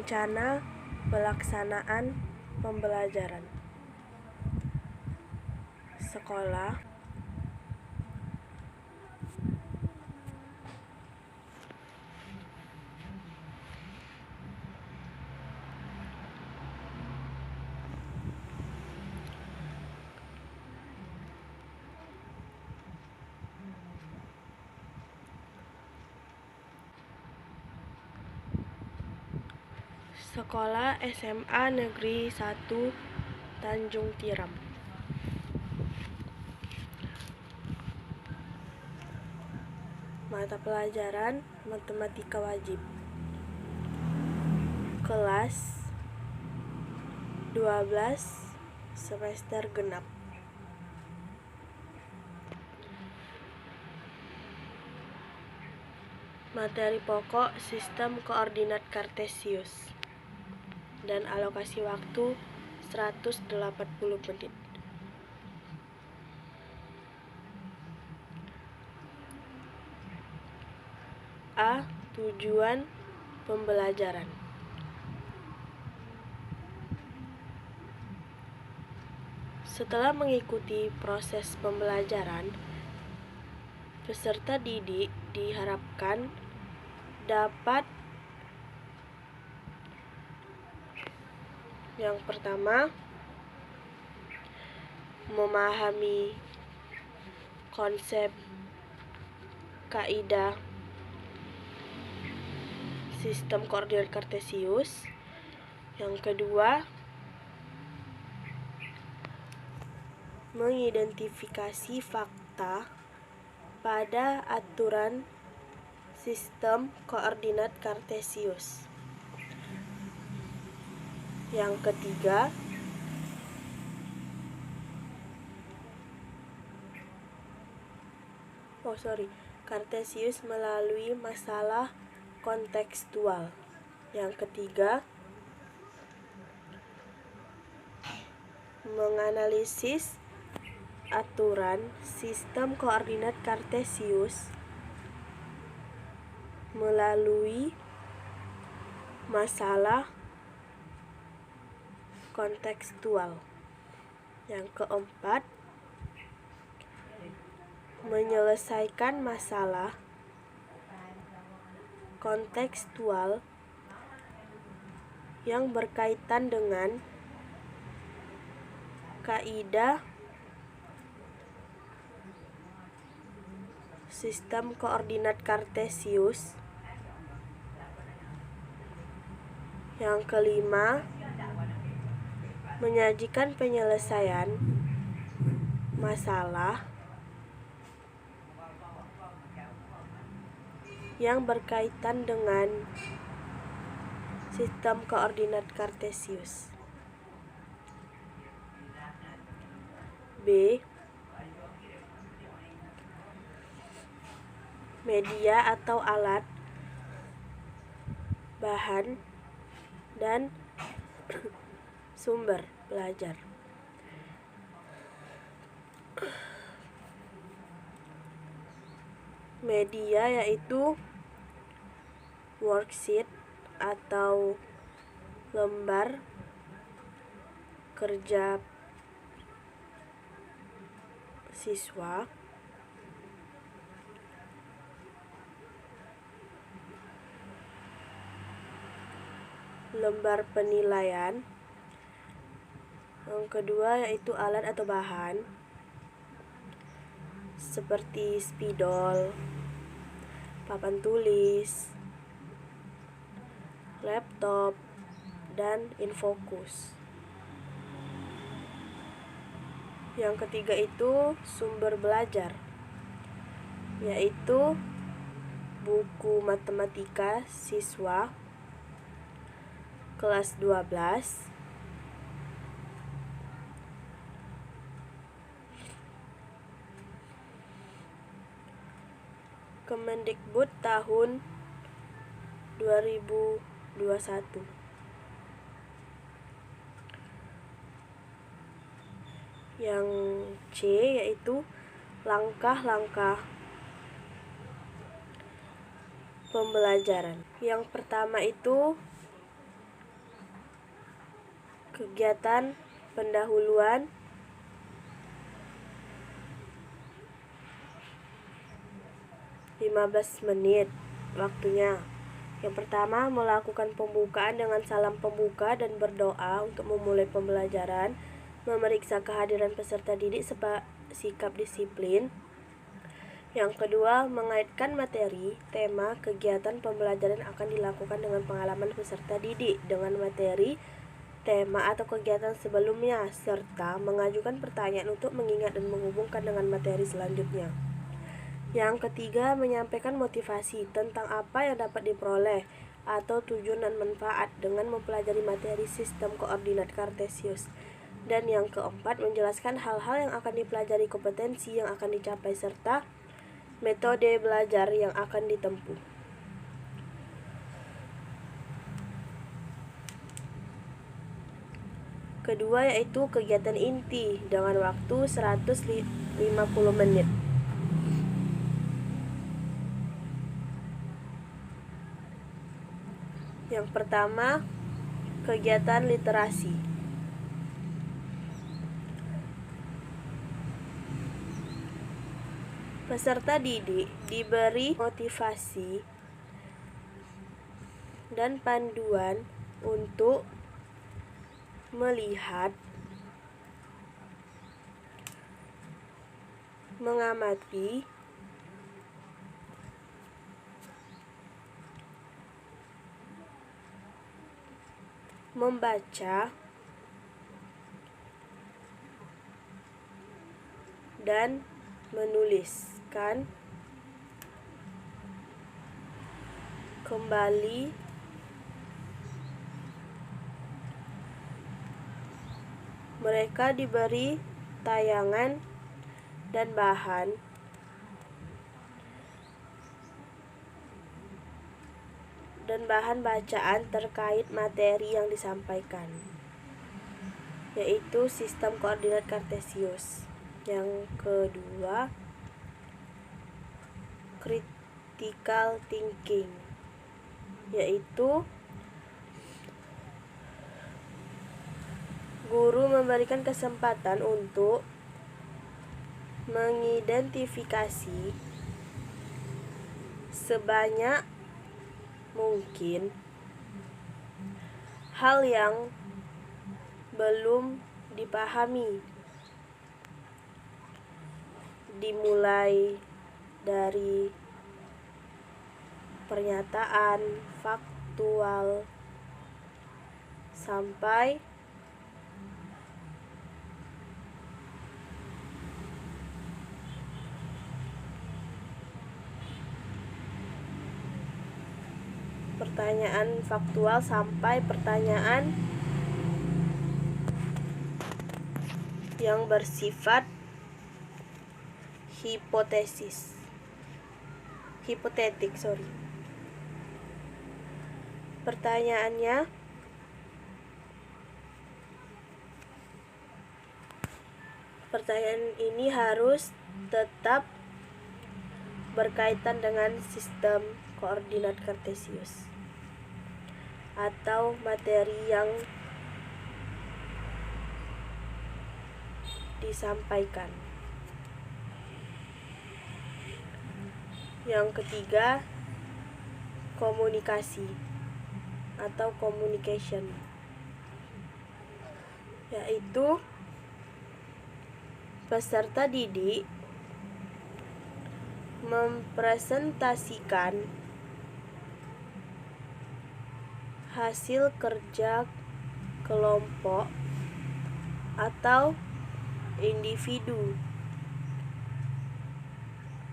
rencana pelaksanaan pembelajaran sekolah Sekolah SMA Negeri 1 Tanjung Tiram. Mata pelajaran matematika wajib. Kelas 12 semester genap. Materi pokok sistem koordinat kartesius dan alokasi waktu 180 menit. A. Tujuan pembelajaran. Setelah mengikuti proses pembelajaran, peserta didik diharapkan dapat yang pertama, memahami konsep kaidah sistem koordinat kartesius. Yang kedua, mengidentifikasi fakta pada aturan sistem koordinat kartesius. Yang ketiga, kartesius melalui masalah kontekstual. Yang ketiga, menganalisis aturan sistem koordinat kartesius melalui masalah kontekstual. Yang keempat, menyelesaikan masalah kontekstual yang berkaitan dengan kaidah sistem koordinat kartesius. Yang kelima, menyajikan penyelesaian masalah yang berkaitan dengan sistem koordinat kartesius. B. Media atau alat, bahan, dan sumber belajar. Media yaitu worksheet atau lembar kerja siswa, lembar penilaian. Yang kedua yaitu alat atau bahan seperti spidol, papan tulis, laptop, dan infokus. Yang ketiga itu sumber belajar, yaitu buku matematika siswa kelas 12, Kemendikbud tahun 2021. Yang C yaitu langkah-langkah pembelajaran. Yang pertama itu kegiatan pendahuluan, (15 menit) waktunya. Yang pertama, melakukan pembukaan dengan salam pembuka dan berdoa untuk memulai pembelajaran, memeriksa kehadiran peserta didik sikap disiplin. Yang kedua, mengaitkan materi, tema, kegiatan pembelajaran akan dilakukan dengan pengalaman peserta didik dengan materi, tema atau kegiatan sebelumnya, serta mengajukan pertanyaan untuk mengingat dan menghubungkan dengan materi selanjutnya. Yang ketiga, menyampaikan motivasi tentang apa yang dapat diperoleh atau tujuan dan manfaat dengan mempelajari materi sistem koordinat Kartesius. Dan yang keempat, menjelaskan hal-hal yang akan dipelajari, kompetensi yang akan dicapai, serta metode belajar yang akan ditempuh. Kedua yaitu kegiatan inti dengan waktu 150 menit. Yang pertama, kegiatan literasi. Peserta didik diberi motivasi dan panduan untuk melihat, mengamati, membaca, dan menuliskan kembali mereka diberi tayangan dan bahan bacaan terkait materi yang disampaikan, yaitu sistem koordinat Kartesius. Yang kedua, critical thinking, yaitu guru memberikan kesempatan untuk mengidentifikasi sebanyak mungkin hal yang belum dipahami, dimulai dari pernyataan faktual sampai pertanyaan faktual sampai pertanyaan yang bersifat hipotetik. Pertanyaan ini harus tetap berkaitan dengan sistem koordinat Kartesius atau materi yang disampaikan. Yang ketiga, komunikasi atau communication, yaitu peserta didik mempresentasikan hasil kerja kelompok atau individu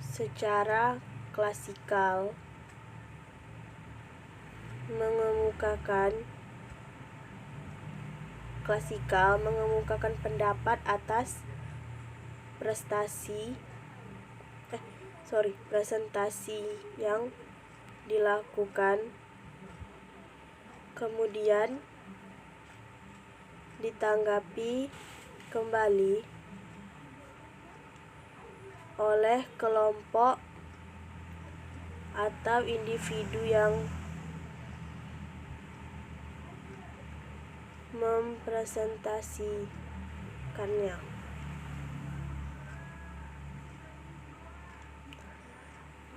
secara klasikal, mengemukakan pendapat atas presentasi yang dilakukan, kemudian ditanggapi kembali oleh kelompok atau individu yang mempresentasikannya.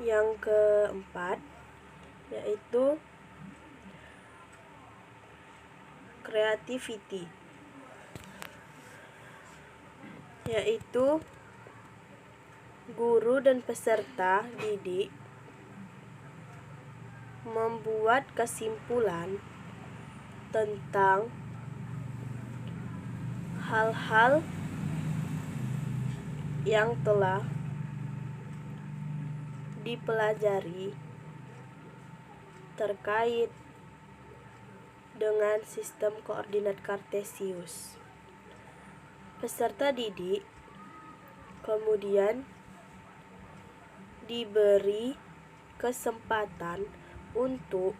Yang keempat yaitu creativity, yaitu guru dan peserta didik membuat kesimpulan tentang hal-hal yang telah dipelajari terkait dengan sistem koordinat Kartesius. Peserta didik kemudian diberi kesempatan untuk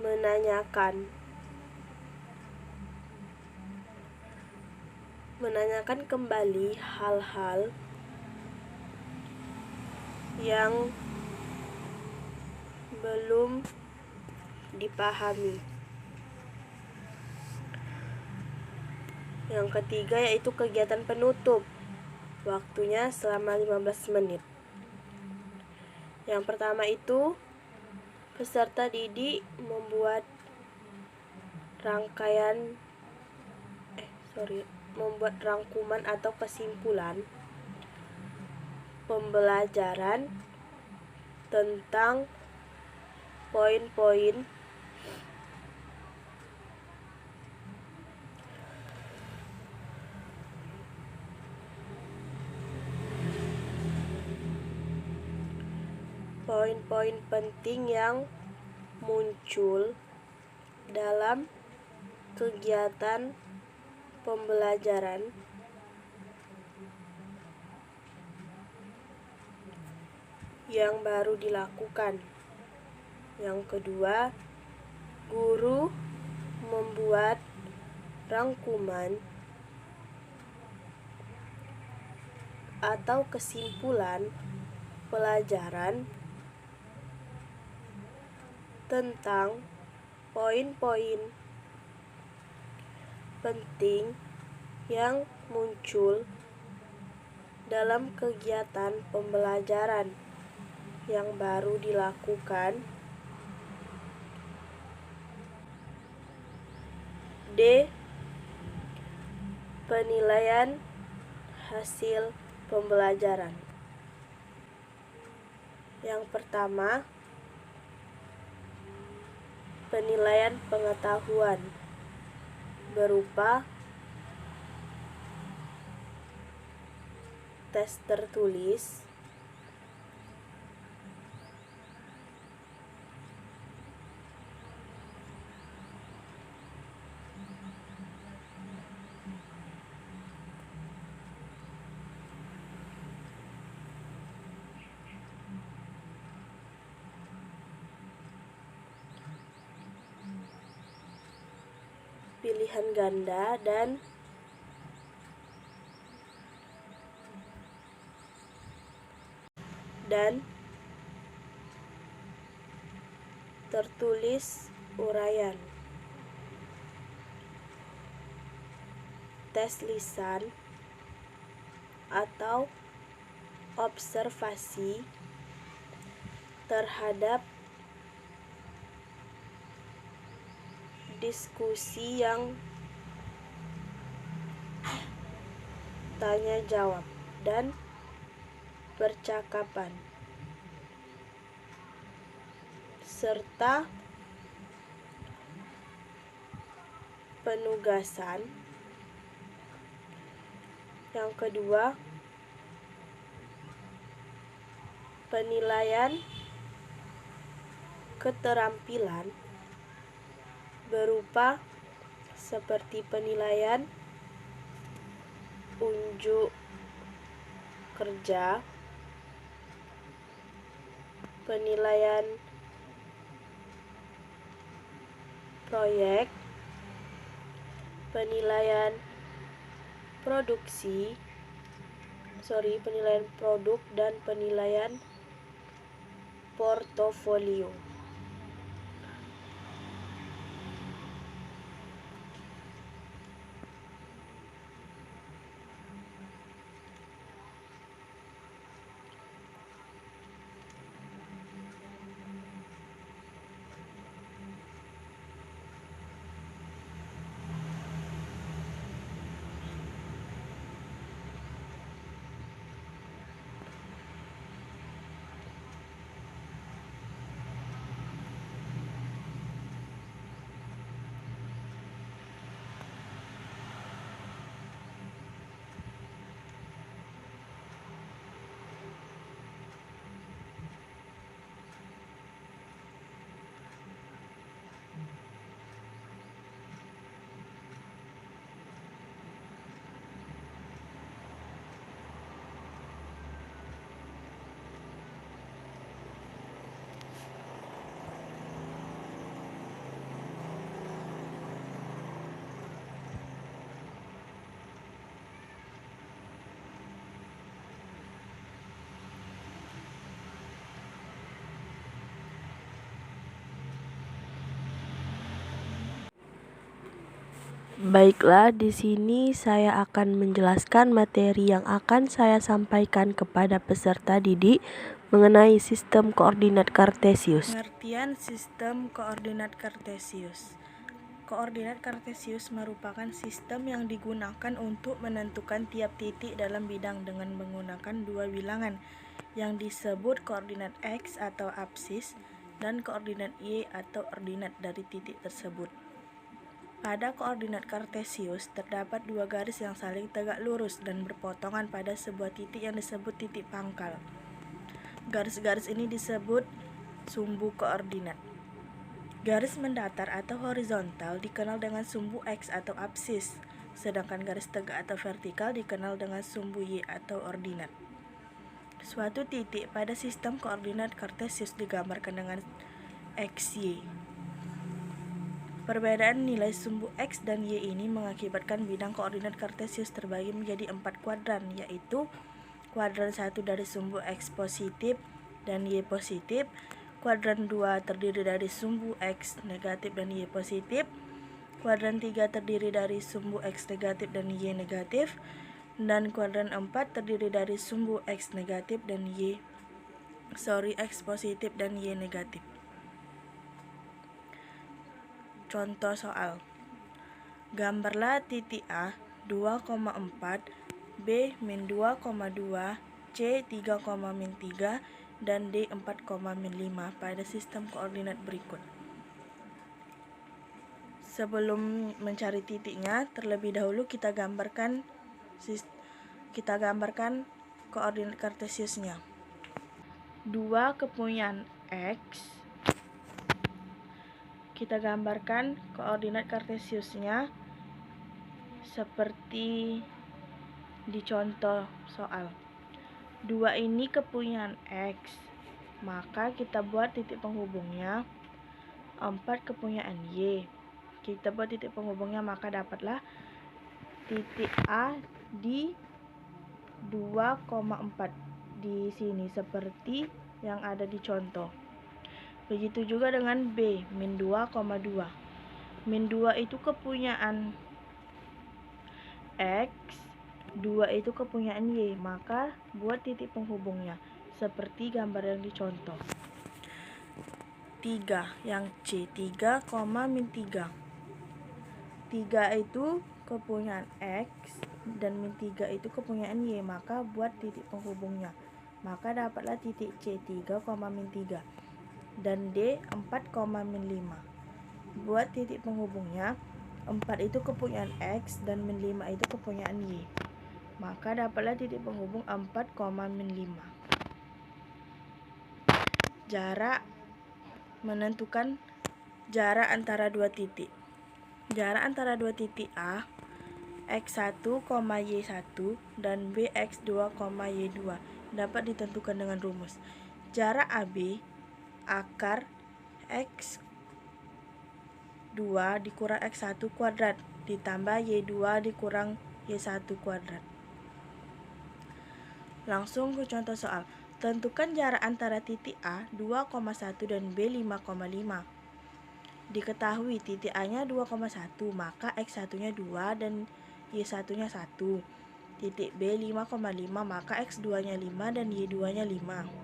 menanyakan kembali hal-hal yang belum dipahami. Yang ketiga yaitu kegiatan penutup. Waktunya selama 15 menit. Yang pertama itu peserta didik membuat rangkuman atau kesimpulan pembelajaran tentang poin-poin penting yang muncul dalam kegiatan pembelajaran yang baru dilakukan. Yang kedua, guru membuat rangkuman atau kesimpulan pelajaran tentang poin-poin penting yang muncul dalam kegiatan pembelajaran yang baru dilakukan. D. Penilaian hasil pembelajaran. Yang pertama, penilaian pengetahuan berupa tes tertulis, pilihan ganda, dan tertulis uraian. Tes lisan atau observasi terhadap diskusi yang tanya jawab dan percakapan, serta penugasan. Yang kedua, penilaian keterampilan berupa seperti penilaian unjuk kerja, penilaian proyek, penilaian produk dan penilaian portofolio. Baiklah, di sini saya akan menjelaskan materi yang akan saya sampaikan kepada peserta didik mengenai sistem koordinat Kartesius. Pengertian sistem koordinat Kartesius. Koordinat Kartesius merupakan sistem yang digunakan untuk menentukan tiap titik dalam bidang dengan menggunakan dua bilangan yang disebut koordinat X atau apsis dan koordinat Y atau ordinat dari titik tersebut. Pada koordinat Kartesius terdapat dua garis yang saling tegak lurus dan berpotongan pada sebuah titik yang disebut titik pangkal. Garis-garis ini disebut sumbu koordinat. Garis mendatar atau horizontal dikenal dengan sumbu X atau apsis, sedangkan garis tegak atau vertikal dikenal dengan sumbu Y atau ordinat. Suatu titik pada sistem koordinat Kartesius digambarkan dengan XY. Perbedaan nilai sumbu X dan Y ini mengakibatkan bidang koordinat Kartesius terbagi menjadi 4 kuadran, yaitu kuadran 1 dari sumbu X positif dan Y positif, kuadran 2 terdiri dari sumbu X negatif dan Y positif, kuadran 3 terdiri dari sumbu X negatif dan Y negatif, dan kuadran 4 terdiri dari sumbu X negatif dan X positif dan Y negatif. Contoh soal. Gambarlah titik A 2,4, B min 2,2, C 3,3, dan D 4,5 pada sistem koordinat berikut. Sebelum mencari titiknya, terlebih dahulu kita gambarkan koordinat Kartesiusnya. 2 kepunyaan X, kita gambarkan koordinat Kartesiusnya seperti di contoh soal. 2 ini kepunyaan X, maka kita buat titik penghubungnya. 4 kepunyaan Y, kita buat titik penghubungnya, maka dapatlah titik A di 2,4 di sini seperti yang ada di contoh. Begitu juga dengan B min 2,2. Min 2 itu kepunyaan X, 2 itu kepunyaan Y, maka buat titik penghubungnya seperti gambar yang dicontoh. 3 yang C, 3, min 3. 3 itu kepunyaan X dan min 3 itu kepunyaan Y, maka buat titik penghubungnya. Maka dapatlah titik C 3, min 3 dan D 4, min 5. Buat titik penghubungnya. 4 itu kepunyaan X dan min 5 itu kepunyaan Y, maka dapatlah titik penghubung 4, min 5. Jarak menentukan jarak antara dua titik. Jarak antara dua titik A X1, Y1 dan B X2, Y2 dapat ditentukan dengan rumus. Jarak AB akar X2 dikurang X1 kuadrat ditambah Y2 dikurang Y1 kuadrat. Langsung ke contoh soal. Tentukan jarak antara titik A 2,1 dan B 5,5. Diketahui titik A-nya 2,1, maka X1-nya 2 dan Y1-nya 1. Titik B 5,5, maka X2-nya 5 dan Y2-nya 5.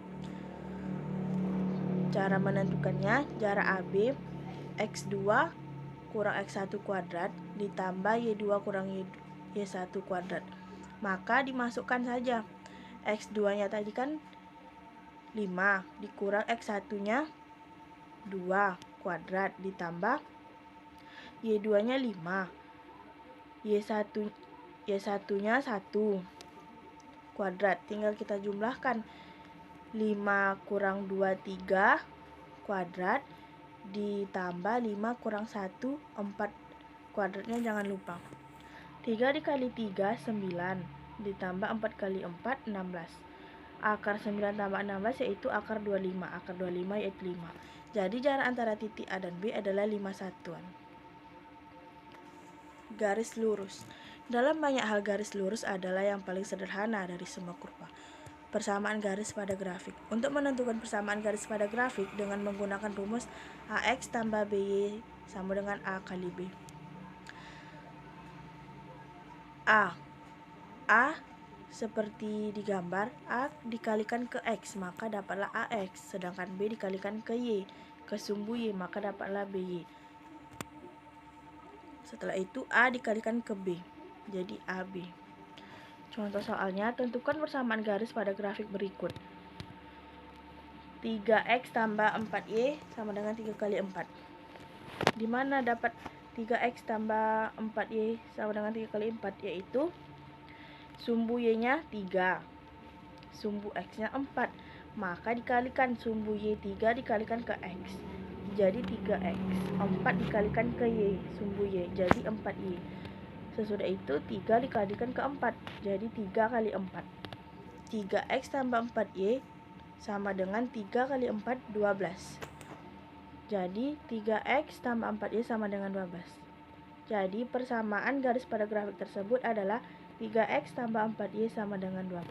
Cara menentukannya, jarak AB X2 kurang X1 kuadrat ditambah Y2 kurang Y1 kuadrat. Maka dimasukkan saja. X2-nya tadi kan 5 dikurang X1-nya 2 kuadrat ditambah Y2-nya 5. Y1-nya 1 kuadrat. Tinggal kita jumlahkan. 5 kurang 2, 3 kuadrat ditambah 5 kurang 1, 4 kuadratnya jangan lupa. 3 dikali 3, 9 ditambah 4 kali 4, 16. Akar 9 tambah 16 yaitu akar 25. Akar 25 yaitu 5. Jadi jarak antara titik A dan B adalah 5 satuan. Garis lurus. Dalam banyak hal, garis lurus adalah yang paling sederhana dari semua kurva. Persamaan garis pada grafik. Untuk menentukan persamaan garis pada grafik dengan menggunakan rumus AX tambah BY sama dengan A kali B. A. A seperti digambar, A dikalikan ke X, maka dapatlah AX. Sedangkan B dikalikan ke Y, ke sumbu Y, maka dapatlah BY. Setelah itu A dikalikan ke B, jadi AB. Contoh soalnya, tentukan persamaan garis pada grafik berikut. 3X tambah 4Y sama dengan 3 kali 4. Di mana dapat 3X tambah 4Y sama dengan 3 kali 4? Yaitu sumbu Y-nya 3, sumbu X-nya 4. Maka dikalikan sumbu Y3 dikalikan ke X, jadi 3X. 4 dikalikan ke Y, sumbu Y, jadi 4Y. Sesudah itu 3 dikalikan ke 4, jadi 3 kali 4. 3X tambah 4Y sama dengan 3 kali 4, 12. Jadi 3X tambah 4Y sama dengan 12. Jadi persamaan garis pada grafik tersebut adalah 3X tambah 4Y sama dengan 12.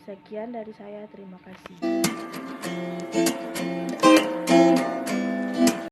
Sekian dari saya, terima kasih.